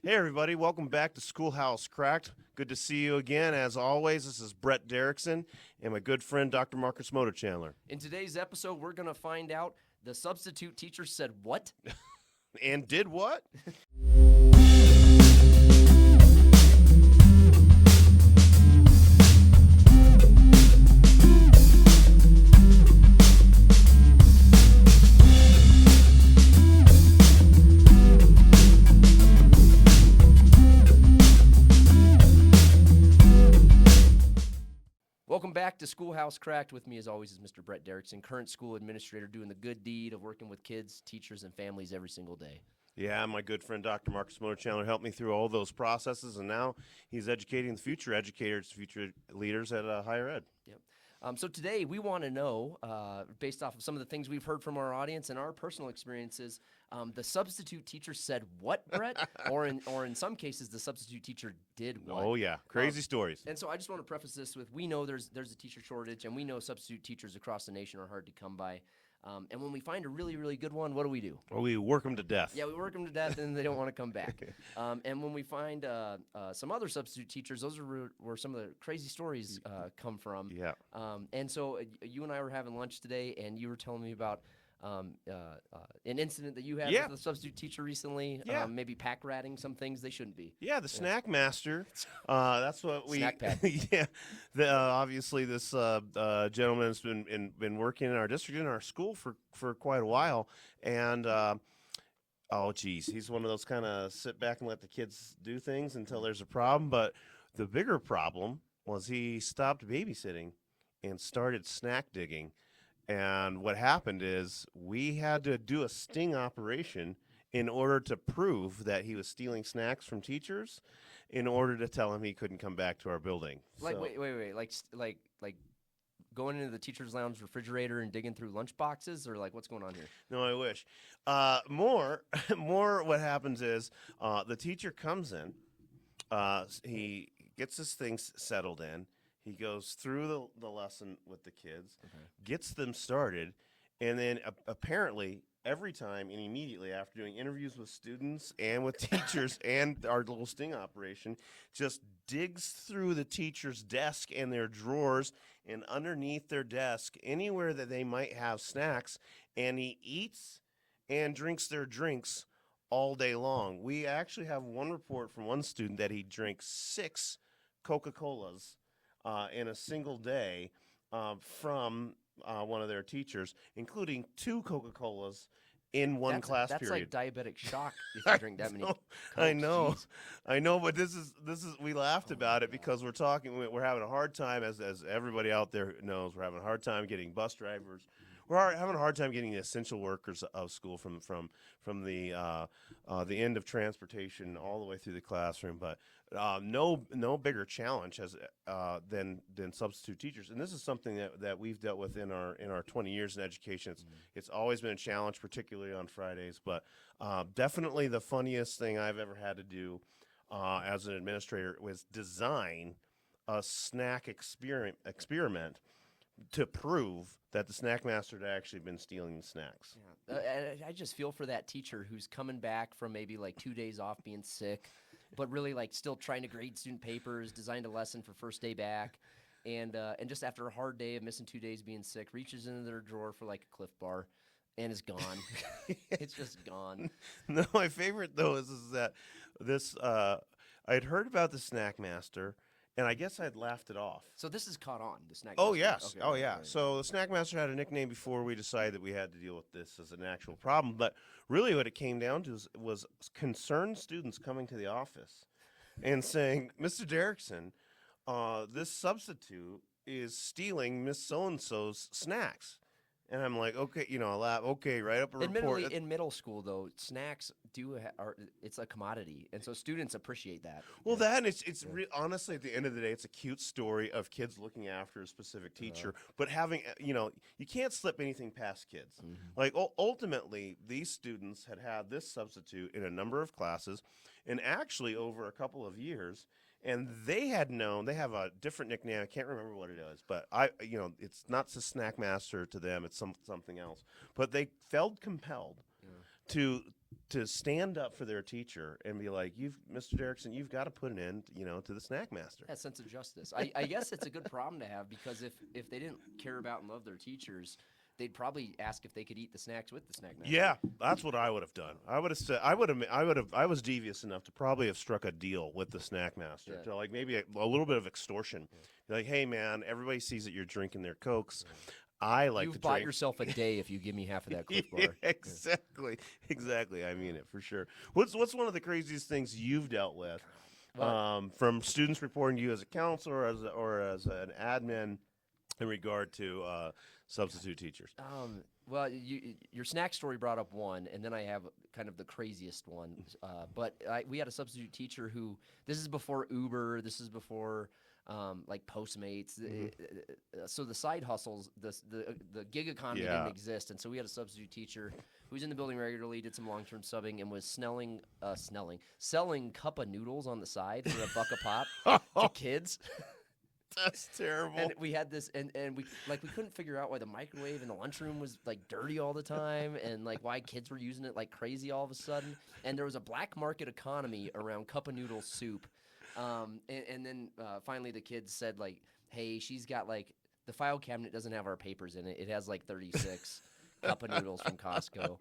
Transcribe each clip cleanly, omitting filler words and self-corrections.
Hey, everybody. Welcome back to Schoolhouse Cracked. Good to see you again. As always, this is Brett Derickson and my good friend, Dr. Marcus Motor Chandler. In today's episode, we're going to find out the substitute teacher said what? And did what? Welcome back to Schoolhouse Cracked. With me, as always, is Mr. Brett Derickson, current school administrator, doing the good deed of working with kids, teachers, and families every single day. Yeah, my good friend, Dr. Marcus Motor Chandler, helped me through all those processes, and now he's educating the future educators, future leaders at higher ed. Yep. So today we want to know, based off of some of the things we've heard from our audience and our personal experiences, the substitute teacher said what, Brett? or in some cases, the substitute teacher did what? Oh, yeah. Crazy stories. And so I just want to preface this with, we know there's a teacher shortage, and we know substitute teachers across the nation are hard to come by. And when we find a really, really good one, what do? Well, we work them to death. Yeah, we work them to death, and they don't want to come back. And when we find some other substitute teachers, those are where some of the crazy stories come from. Yeah. And so you and I were having lunch today, and you were telling me about an incident that you had with a substitute teacher recently. Yeah. Maybe pack ratting some things they shouldn't be. Yeah, the snack master. That's what we. Snack pad. Yeah, obviously this gentleman has been working in our district, in our school for quite a while, and oh geez, he's one of those kind of sit back and let the kids do things until there's a problem. But the bigger problem was he stopped babysitting and started snack digging. And what happened is we had to do a sting operation in order to prove that he was stealing snacks from teachers, in order to tell him he couldn't come back to our building. Like, wait, like going into the teacher's lounge refrigerator and digging through lunch boxes, or like what's going on here? No, I wish. More what happens is the teacher comes in, he gets his things settled in, he goes through the lesson with the kids, gets them started, and then apparently every time and immediately after doing interviews with students and with teachers and our little sting operation, just digs through the teacher's desk and their drawers and underneath their desk, anywhere that they might have snacks, and he eats and drinks their drinks all day long. We actually have one report from one student that he drank 6 Coca-Colas in a single day from one of their teachers, including 2 Coca-Colas in one class period. That's like diabetic shock if you drink that many Cokes. I know. Jeez. I know, but this is we laughed about it because we're having a hard time, as everybody out there knows, we're having a hard time getting bus drivers. We're having a hard time getting the essential workers of school from the end of transportation all the way through the classroom. But no bigger challenge than substitute teachers, and this is something that we've dealt with in our 20 years in education. It's always been a challenge, particularly on Fridays. But definitely the funniest thing I've ever had to do as an administrator was design a snack experiment to prove that the snack master had actually been stealing the snacks. Yeah. I just feel for that teacher who's coming back from maybe like 2 days off being sick, but really like still trying to grade student papers, designed a lesson for first day back, and just after a hard day of missing 2 days being sick, reaches into their drawer for like a Cliff Bar and is gone. It's just gone. No, my favorite though is that this I'd heard about the snack master, and I guess I'd laughed it off. So this is caught on, the snack Oh, master. yes. Okay, Oh, yeah. right. So the snack master had a nickname before we decided that we had to deal with this as an actual problem. But really what it came down to was concerned students coming to the office and saying, Mr. Derickson, this substitute is stealing Miss So-and-so's snacks. And I'm like, okay, I laugh. Okay, write up a report. Admittedly, in middle school, though, snacks it's a commodity, and so students appreciate that. Well, that and it's honestly, at the end of the day, it's a cute story of kids looking after a specific teacher, but having you can't slip anything past kids. Like ultimately, these students had this substitute in a number of classes, and actually over a couple of years. And they have a different nickname. I can't remember what it is, but it's not the snack master to them. It's something else. But they felt compelled to to stand up for their teacher and be like, Mr. Derickson, you've got to put an end, to the snack master. That sense of justice. I guess it's a good problem to have, because if they didn't care about and love their teachers, they'd probably ask if they could eat the snacks with the snack master. Yeah, that's what I would have done. I would have said, I was devious enough to probably have struck a deal with the snack master to like maybe a little bit of extortion. Like, hey man, everybody sees that you're drinking their Cokes. I like You've to bought drink. yourself a day if you give me half of that Cliff Bar. Yeah, exactly. I mean it for sure. What's one of the craziest things you've dealt with, from students reporting to you as a counselor or as an admin in regard to substitute teachers? Well, your snack story brought up one, and then I have kind of the craziest one. We had a substitute teacher who, this is before Uber, this is before like Postmates. So the side hustles, the gig economy didn't exist, and so we had a substitute teacher who was in the building regularly, did some long-term subbing, and was selling cup of noodles on the side for $1 a pop to kids. That's terrible. And we had this, and we couldn't figure out why the microwave in the lunchroom was like dirty all the time, and like why kids were using it like crazy all of a sudden. And there was a black market economy around cup of noodle soup. And then finally the kids said like, hey, she's got like, the file cabinet doesn't have our papers in it. It has like 36 cup of noodles from Costco.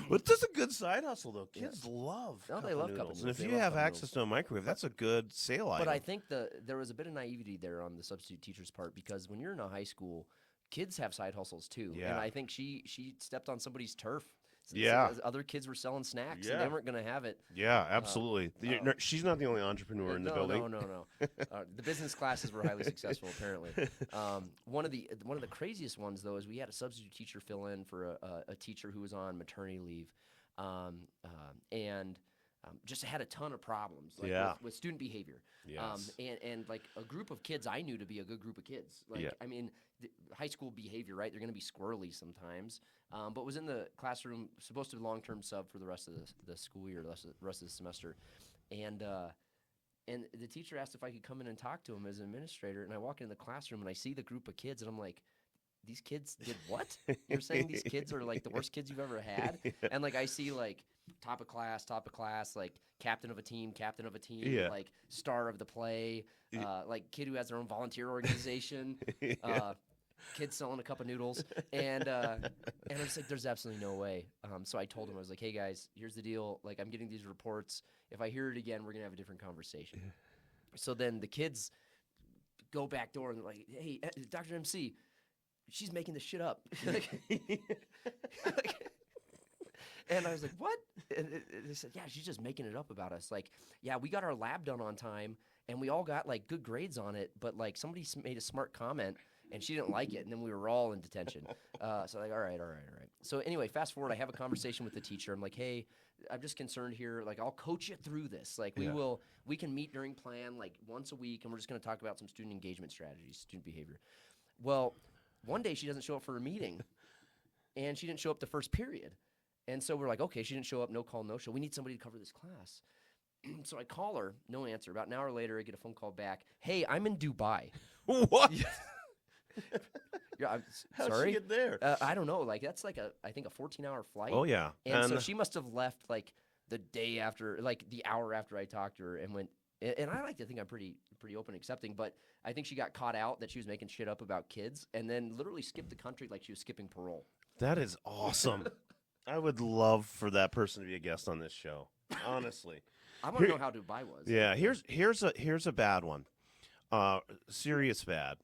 But that's a good side hustle, though. Kids love cup of noodles. And if you have access to a microwave, that's a good sale item. But I think there was a bit of naivety there on the substitute teacher's part, because when you're in a high school, kids have side hustles too. Yeah. And I think she stepped on somebody's turf. Yeah. Other kids were selling snacks, and they weren't going to have it. Yeah, absolutely. She's not the only entrepreneur in the building. No. The business classes were highly successful, apparently. One of the craziest ones, though, is we had a substitute teacher fill in for a teacher who was on maternity leave, and just had a ton of problems with student behavior. Yes. And like a group of kids I knew to be a good group of kids. I mean, high school behavior, right? They're going to be squirrely sometimes, but was in the classroom, supposed to be long-term sub for the rest of the school year, the rest of the semester. And the teacher asked if I could come in and talk to him as an administrator. And I walk into the classroom and I see the group of kids, and I'm like, these kids did what? You're saying these kids are like the worst kids you've ever had? And like I see like top of class, like captain of a team, like star of the play, like kid who has their own volunteer organization, kids selling a cup of noodles, and I was like, there's absolutely no way. So I told him, I was like, hey guys, here's the deal. Like, I'm getting these reports. If I hear it again, we're gonna have a different conversation. So then the kids go back door and they're like, hey, Dr. MC, she's making this shit up. And I was like, what? And they said, yeah, she's just making it up about us. Like, yeah, we got our lab done on time, and we all got, like, good grades on it, but, like, somebody made a smart comment, and she didn't like it, and then we were all in detention. So, like, all right. So, anyway, fast forward, I have a conversation with the teacher. I'm like, hey, I'm just concerned here. Like, I'll coach you through this. Like, we can meet during plan, like, once a week, and we're just going to talk about some student engagement strategies, student behavior. Well, one day she doesn't show up for a meeting, and she didn't show up the first period. And so we're like, okay, she didn't show up, no call, no show. We need somebody to cover this class. So I call her, no answer. About an hour later, I get a phone call back. Hey, I'm in Dubai. What? Yeah, How'd sorry? she get there? I don't know. Like, that's like I think a 14-hour flight. Oh, yeah. And so she must have left like the day after, like the hour after I talked to her, and went. And I like to think I'm pretty open and accepting, but I think she got caught out that she was making shit up about kids, and then literally skipped the country like she was skipping parole. That is awesome. I would love for that person to be a guest on this show. Honestly, I want to know how Dubai was. Yeah, here's a bad one, serious bad.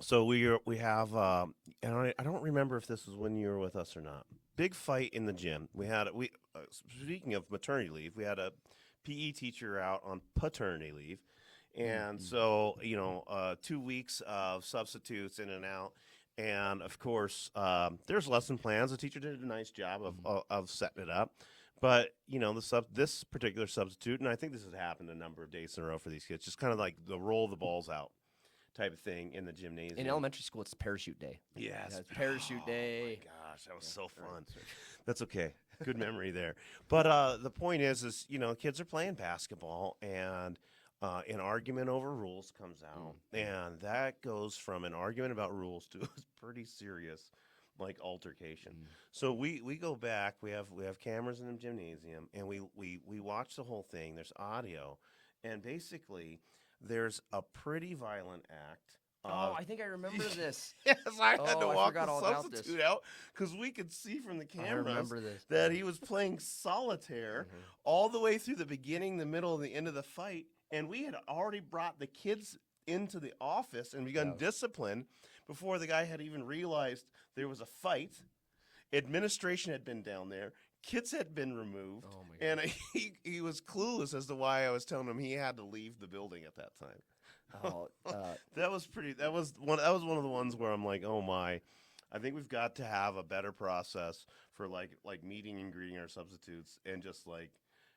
So we have, and I don't remember if this was when you were with us or not. Big fight in the gym. Speaking of maternity leave, we had a PE teacher out on paternity leave, and so 2 weeks of substitutes in and out. And, of course, there's lesson plans. The teacher did a nice job of setting it up. But, this particular substitute, and I think this has happened a number of days in a row for these kids, just kind of like the roll the balls out type of thing in the gymnasium. In elementary school, it's parachute day. Yes. Yeah, it's parachute day. Oh, my gosh, that was so fun. Right. That's okay. Good memory there. But the point is, kids are playing basketball, and an argument over rules comes out, and that goes from an argument about rules to a pretty serious like altercation. So we go back. We have cameras in the gymnasium, and we watch the whole thing. There's audio, and basically there's a pretty violent act. Oh, I think I remember this. Yes, I had to Oh, I walk forgot the all about this. substitute out because we could see from the I cameras remember this. that he was playing solitaire all the way through the beginning, the middle, and the end of the fight. And we had already brought the kids into the office and begun discipline before the guy had even realized there was a fight. Administration had been down there. Kids had been removed. Oh my And he was clueless as to why I was telling him he had to leave the building at that time. Oh, That was one of the ones where I'm like, oh my, I think we've got to have a better process for like meeting and greeting our substitutes and just like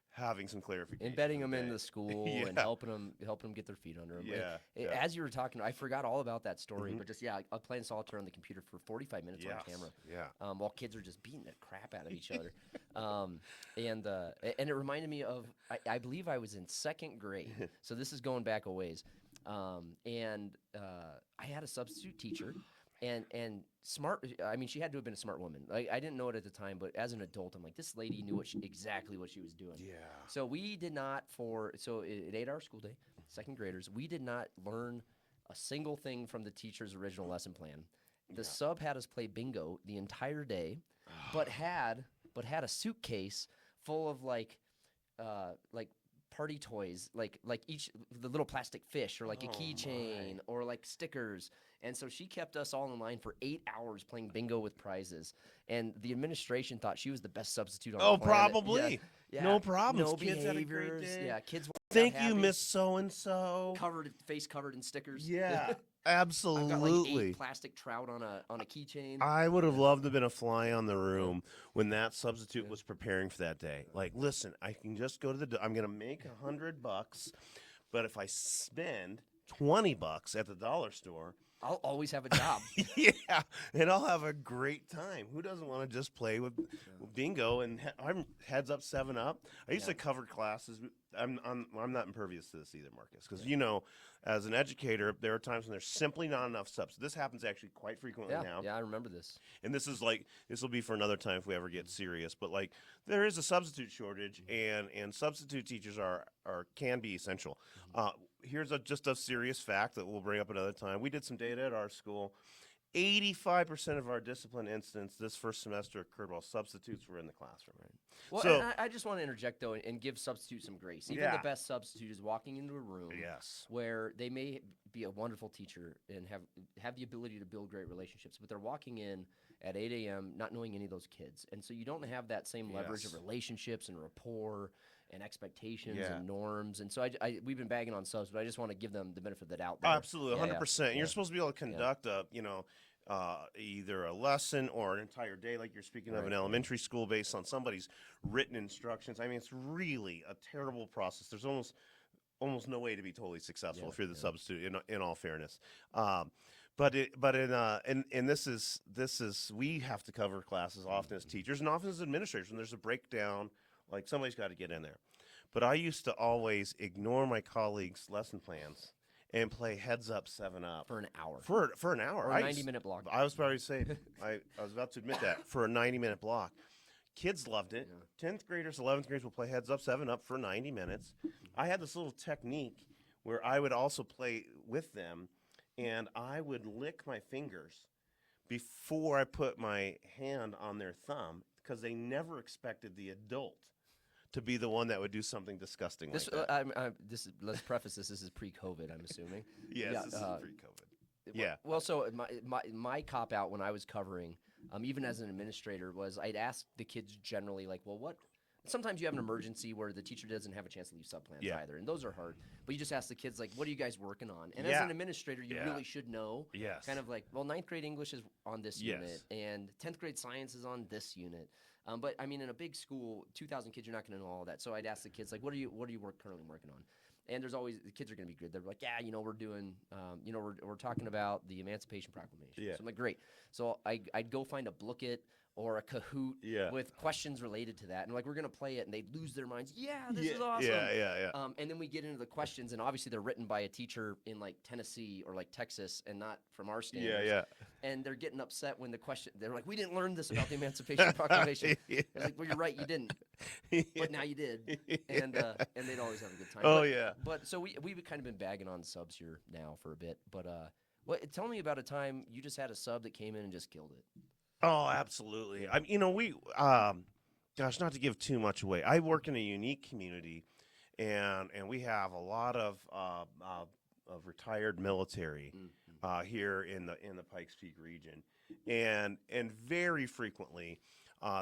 having some clarification. embedding them in today. the school Yeah. and helping them get their feet under them. Yeah, yeah. As you were talking, I forgot all about that story, but just I'm playing solitaire on the computer for 45 minutes on camera. Yeah. While kids are just beating the crap out of each other. And it reminded me of, I believe I was in second grade, so this is going back a ways. I had a substitute teacher, and smart. I mean, she had to have been a smart woman. I didn't know it at the time, but as an adult, I'm like, this lady knew exactly what she was doing. Yeah. So we did not at 8-hour school day, second graders, we did not learn a single thing from the teacher's original lesson plan. The sub had us play bingo the entire day, but had a suitcase full of like party toys, like the little plastic fish or like a keychain or like stickers. And so she kept us all in line for 8 hours playing bingo with prizes. And the administration thought she was the best substitute on the planet. Probably. Yeah. No problems. No Kids had a great behaviors. day. Yeah, kids walked out Thank you, happy, Miss So-and-so. face covered in stickers. Yeah, I've got like absolutely. 8 plastic trout on a keychain. I would have loved to have been a fly on the room when that substitute was preparing for that day. Like, listen, I can just go to I'm going to make $100, but if I spend $20 at the dollar store, I'll always have a job. yeah, and I'll have a great time. Who doesn't want to just play with bingo and I'm heads up, 7-Up? I used to cover classes. I'm not impervious to this either, Marcus, because as an educator, there are times when there's simply not enough subs. This happens actually quite frequently now. Yeah, I remember this. And this will be for another time if we ever get serious. But like, there is a substitute shortage, and substitute teachers can be essential. Here's just a serious fact that we'll bring up another time. We did some data at our school. 85% of our discipline incidents this first semester occurred while substitutes were in the classroom. Right. Well, So- and I just want to interject, though, and give substitutes some grace. Even the best substitute is walking into a room where they may be a wonderful teacher and have the ability to build great relationships, but they're walking in at 8 a.m. not knowing any of those kids. And so you don't have that same leverage of relationships and rapport and expectations and norms. And so we've been bagging on subs, but I just want to give them the benefit of the doubt there. Absolutely, 100%. And you're supposed to be able to conduct either a lesson or an entire day, like you're speaking of in elementary school, based on somebody's written instructions. I mean, it's really a terrible process. There's almost no way to be totally successful if you're the substitute. In all fairness, this is we have to cover classes often as teachers and often as administrators when there's a breakdown. Like, somebody's got to get in there. But I used to always ignore my colleagues' lesson plans and play heads up, 7-Up For an hour. For an hour. Or a 90-minute block. I was probably saying I was about to admit that for a 90-minute block. Kids loved it. 10th graders, 11th graders will play heads up, 7-Up for 90 minutes. I had this little technique where I would also play with them, and I would lick my fingers before I put my hand on their thumb because they never expected the adult to be the one that would do something disgusting like that. Let's preface this. This is pre-COVID, I'm assuming. Yes, this is pre-COVID. Yeah. Well, so my cop out when I was covering, even as an administrator, was I'd ask the kids generally, like, well, what? Sometimes you have an emergency where the teacher doesn't have a chance to leave subplans either, and those are hard. But you just ask the kids, like, what are you guys working on? And as an administrator, you really should know. Yes. Kind of like, well, 9th grade English is on this unit, and 10th grade science is on this unit. But I mean, in a big school, 2,000 kids, you're not going to know all that. So I'd ask the kids, like, what are you currently working on? And there's always, the kids are going to be good. They're like, yeah, we're doing, we're talking about the Emancipation Proclamation. So I'm like, great. So I'd go find a booklet or a Kahoot Yeah. with questions related to that. And like, we're going to play it, and they'd lose their minds. Yeah, this Yeah, is awesome. yeah. And then we get into the questions, and obviously they're written by a teacher in like Tennessee or like Texas and not from our standards. Yeah. And they're getting upset when they're like, we didn't learn this about the Emancipation Proclamation. Yeah. I was like, well, you're right, you didn't. But now you did. And they'd always have a good time. Oh, But- yeah. But so we've kind of been bagging on subs here now for a bit. But tell me about a time you just had a sub that came in and just killed it. Oh, absolutely. We, gosh, not to give too much away. I work in a unique community, and we have a lot of retired military here in the Pikes Peak region, and very frequently,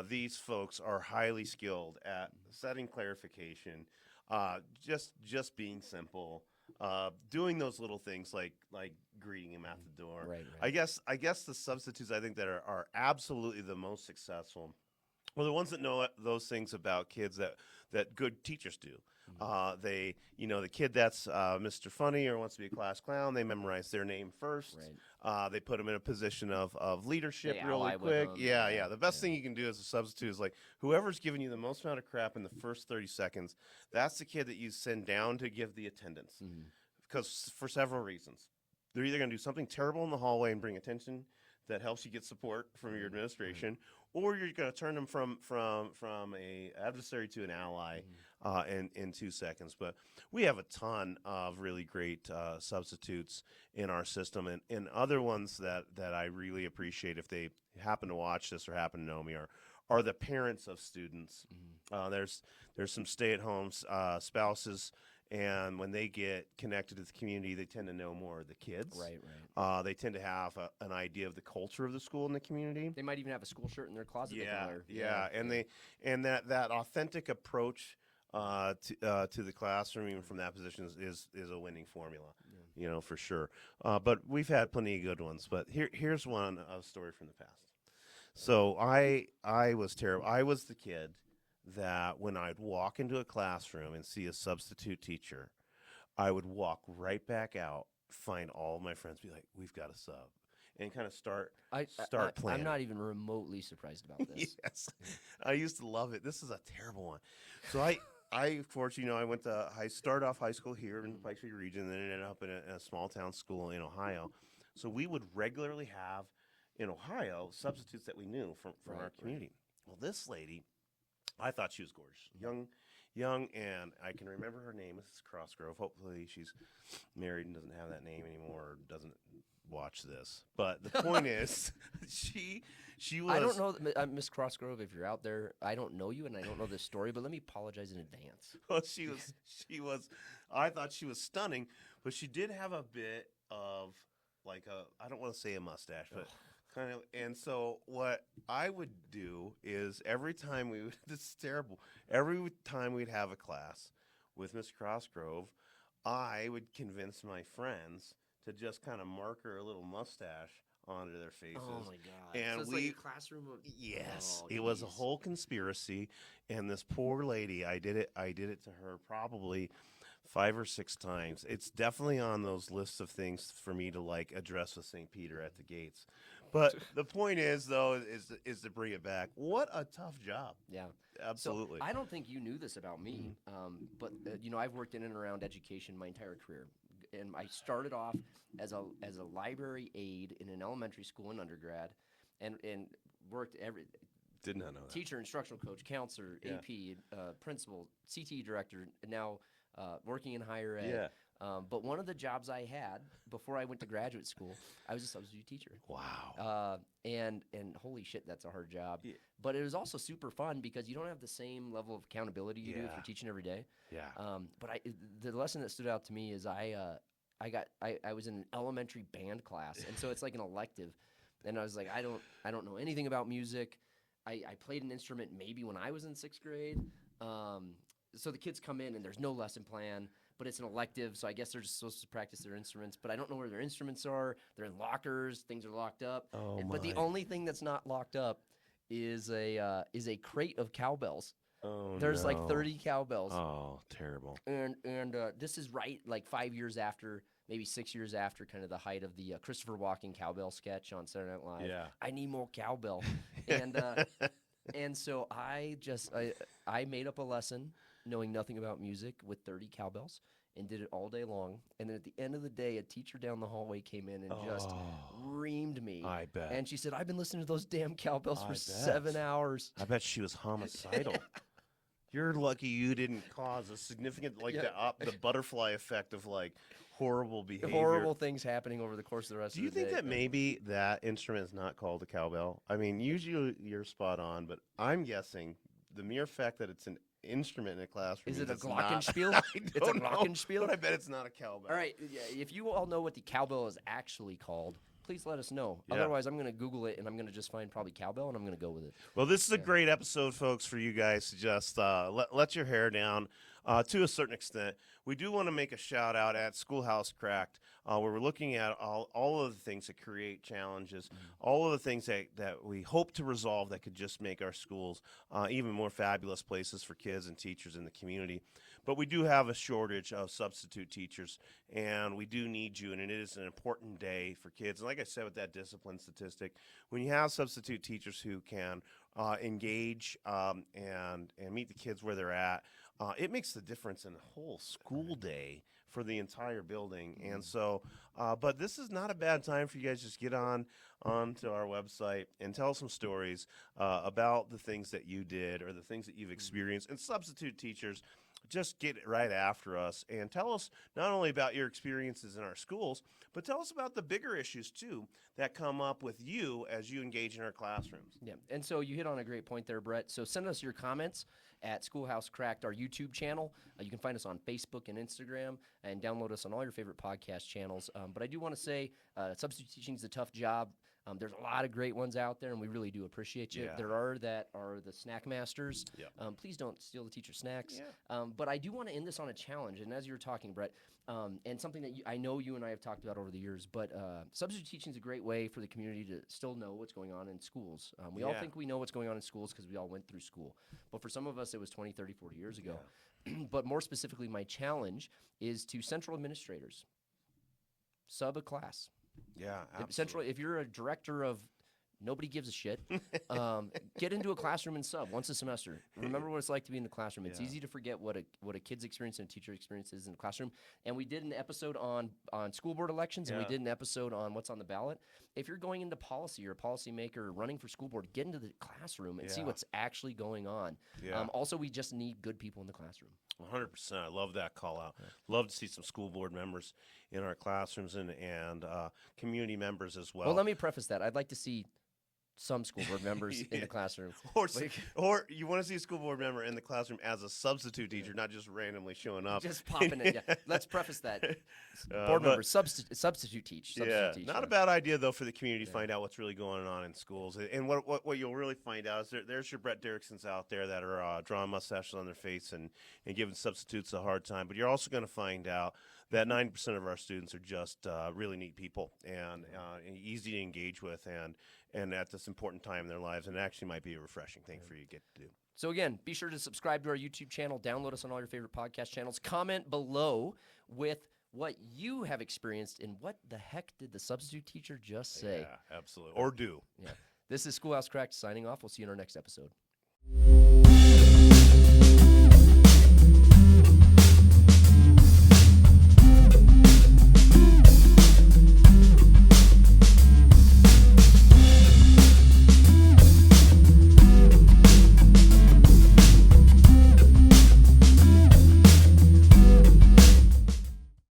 these folks are highly skilled at setting clarification, just being simple. Doing those little things like greeting him at the door. Right. I guess the substitutes I think that are absolutely the most successful are the ones that know those things about kids that good teachers do. They, the kid that's Mr. Funny or wants to be a class clown, they memorize their name first. Right. They put them in a position of leadership They really ally with quick. them. Yeah. The best thing you can do as a substitute is like whoever's giving you the most amount of crap in the first 30 seconds, that's the kid that you send down to give the attendance. Because for several reasons. They're either going to do something terrible in the hallway and bring attention that helps you get support from your administration, or you're going to turn them from a adversary to an ally in 2 seconds. But we have a ton of really great substitutes in our system, and other ones that I really appreciate if they happen to watch this or happen to know me are the parents of students. There's some stay-at-home spouses. And when they get connected to the community, they tend to know more of the kids. Right. They tend to have an idea of the culture of the school and the community. They might even have a school shirt in their closet. They can wear. Yeah. And that authentic approach to the classroom, even from that position, is a winning formula. For sure. But we've had plenty of good ones. But here's one a story from the past. So I was terrible. I was the kid that when I'd walk into a classroom and see a substitute teacher, I would walk right back out, find all of my friends, be like, we've got a sub, and kind of start planning. I'm not even remotely surprised about this. Yes. I used to love it. This is a terrible one. So I fortunately, I started off high school here in the Pikes Peak region, and then ended up in a small town school in Ohio. So we would regularly have, in Ohio, substitutes that we knew from our community. Well, this lady, I thought she was gorgeous, young, and I can remember her name, Mrs. Crossgrove. Hopefully she's married and doesn't have that name anymore, or doesn't watch this. But the point is, she was. I don't know, Miss Crossgrove, if you're out there. I don't know you, and I don't know this story, but let me apologize in advance. Well, she was. I thought she was stunning, but she did have a bit of like I don't want to say a mustache, but. Kind of, and so what I would do is every time this is terrible. Every time we'd have a class with Miss Crossgrove, I would convince my friends to just kind of mark her a little mustache onto their faces. Oh my god! And so it's like a classroom of yes, oh, it was a whole conspiracy. And this poor lady, I did it to her probably 5 or 6 times. It's definitely on those lists of things for me to like address with St. Peter at the gates. But the point is, though, is to bring it back. What a tough job. Yeah, absolutely. So I don't think you knew this about me, but I've worked in and around education my entire career, and I started off as a library aide in an elementary school in undergrad, and worked Did not know that. Teacher, instructional coach, counselor, AP, principal, CTE director, and now working in higher ed. Yeah. But one of the jobs I had before I went to graduate school, I was a substitute teacher. Wow. And holy shit, that's a hard job. Yeah. But it was also super fun because you don't have the same level of accountability you do if you're teaching every day. Yeah. But the lesson that stood out to me is I was in an elementary band class, and so it's like an elective, and I was like, I don't know anything about music. I played an instrument maybe when I was in 6th grade. So the kids come in and there's no lesson plan, but it's an elective, so I guess they're just supposed to practice their instruments. But I don't know where their instruments are. They're in lockers. Things are locked up. But the only thing that's not locked up is a crate of cowbells. There's like 30 cowbells. Oh, terrible. And this is right like 5 years after maybe 6 years after kind of the height of the Christopher Walken cowbell sketch on Saturday Night Live. Yeah. I need more cowbell. And so I made up a lesson knowing nothing about music with 30 cowbells and did it all day long. And then at the end of the day, a teacher down the hallway came in and just reamed me. I bet. And she said, I've been listening to those damn cowbells I for bet. 7 hours. I bet she was homicidal. You're lucky you didn't cause a significant, like the butterfly effect of like horrible behavior. Horrible things happening over the course of the rest of the day. Do you think that maybe that instrument is not called a cowbell? I mean, usually you're spot on, but I'm guessing the mere fact that it's an instrument in a classroom. Is it a means it's glockenspiel? not- It's a don't know, glockenspiel? but I bet it's not a cowbell. All right, if you all know what the cowbell is actually called, please let us know. Yeah. Otherwise, I'm going to Google it, and I'm going to just find probably cowbell, and I'm going to go with it. Well, this is a great episode, folks, for you guys to just let your hair down to a certain extent. We do want to make a shout out at Schoolhouse Cracked, where we're looking at all of the things that create challenges, all of the things that we hope to resolve that could just make our schools even more fabulous places for kids and teachers in the community. But we do have a shortage of substitute teachers, and we do need you, and it is an important day for kids. And like I said with that discipline statistic, when you have substitute teachers who can engage and meet the kids where they're at, it makes the difference in the whole school day for the entire building. And so, but this is not a bad time for you guys to just get onto our website and tell some stories about the things that you did or the things that you've experienced. And substitute teachers, just get it right after us and tell us not only about your experiences in our schools, but tell us about the bigger issues too that come up with you as you engage in our classrooms. Yeah, and so you hit on a great point there, Brett. So send us your comments at Schoolhouse Cracked, our YouTube channel. You can find us on Facebook and Instagram, and download us on all your favorite podcast channels. But I do want to say substitute teaching is a tough job. There's a lot of great ones out there, and we really do appreciate you. Yeah. There are that are the snack masters. Yeah. Please don't steal the teacher's snacks. Yeah. But I do want to end this on a challenge. And as you were talking, Brett, and something that I know you and I have talked about over the years, but substitute teaching is a great way for the community to still know what's going on in schools. We all think we know what's going on in schools because we all went through school. But for some of us, it was 20, 30, 40 years ago. But more specifically, my challenge is to central administrators. Sub a class. Yeah, absolutely. If you're a director of nobody gives a shit, get into a classroom and sub once a semester. Remember what it's like to be in the classroom. It's easy to forget what a kid's experience and a teacher experience is in the classroom. And we did an episode on school board elections, and we did an episode on what's on the ballot. If you're going into policy or a policymaker running for school board, get into the classroom and see what's actually going on. Yeah. Also, we just need good people in the classroom. 100%. I love that call out. Love to see some school board members in our classrooms and community members as well. Well, let me preface that. I'd like to see some school board members in the classroom. Or you want to see a school board member in the classroom as a substitute teacher, not just randomly showing up. Just popping in. Yeah. Let's preface that. Board members, substitute teach. Not a bad idea, though, for the community to find out what's really going on in schools. And what you'll really find out is there's your Brett Dericksons out there that are drawing mustaches on their face and giving substitutes a hard time. But you're also going to find out that 90% of our students are just really neat people and easy to engage with and at this important time in their lives, and it actually might be a refreshing thing for you to get to do. So again, be sure to subscribe to our YouTube channel, download us on all your favorite podcast channels, comment below with what you have experienced and what the heck did the substitute teacher just say. Yeah, absolutely. Or do. Yeah. This is Schoolhouse Cracked signing off. We'll see you in our next episode.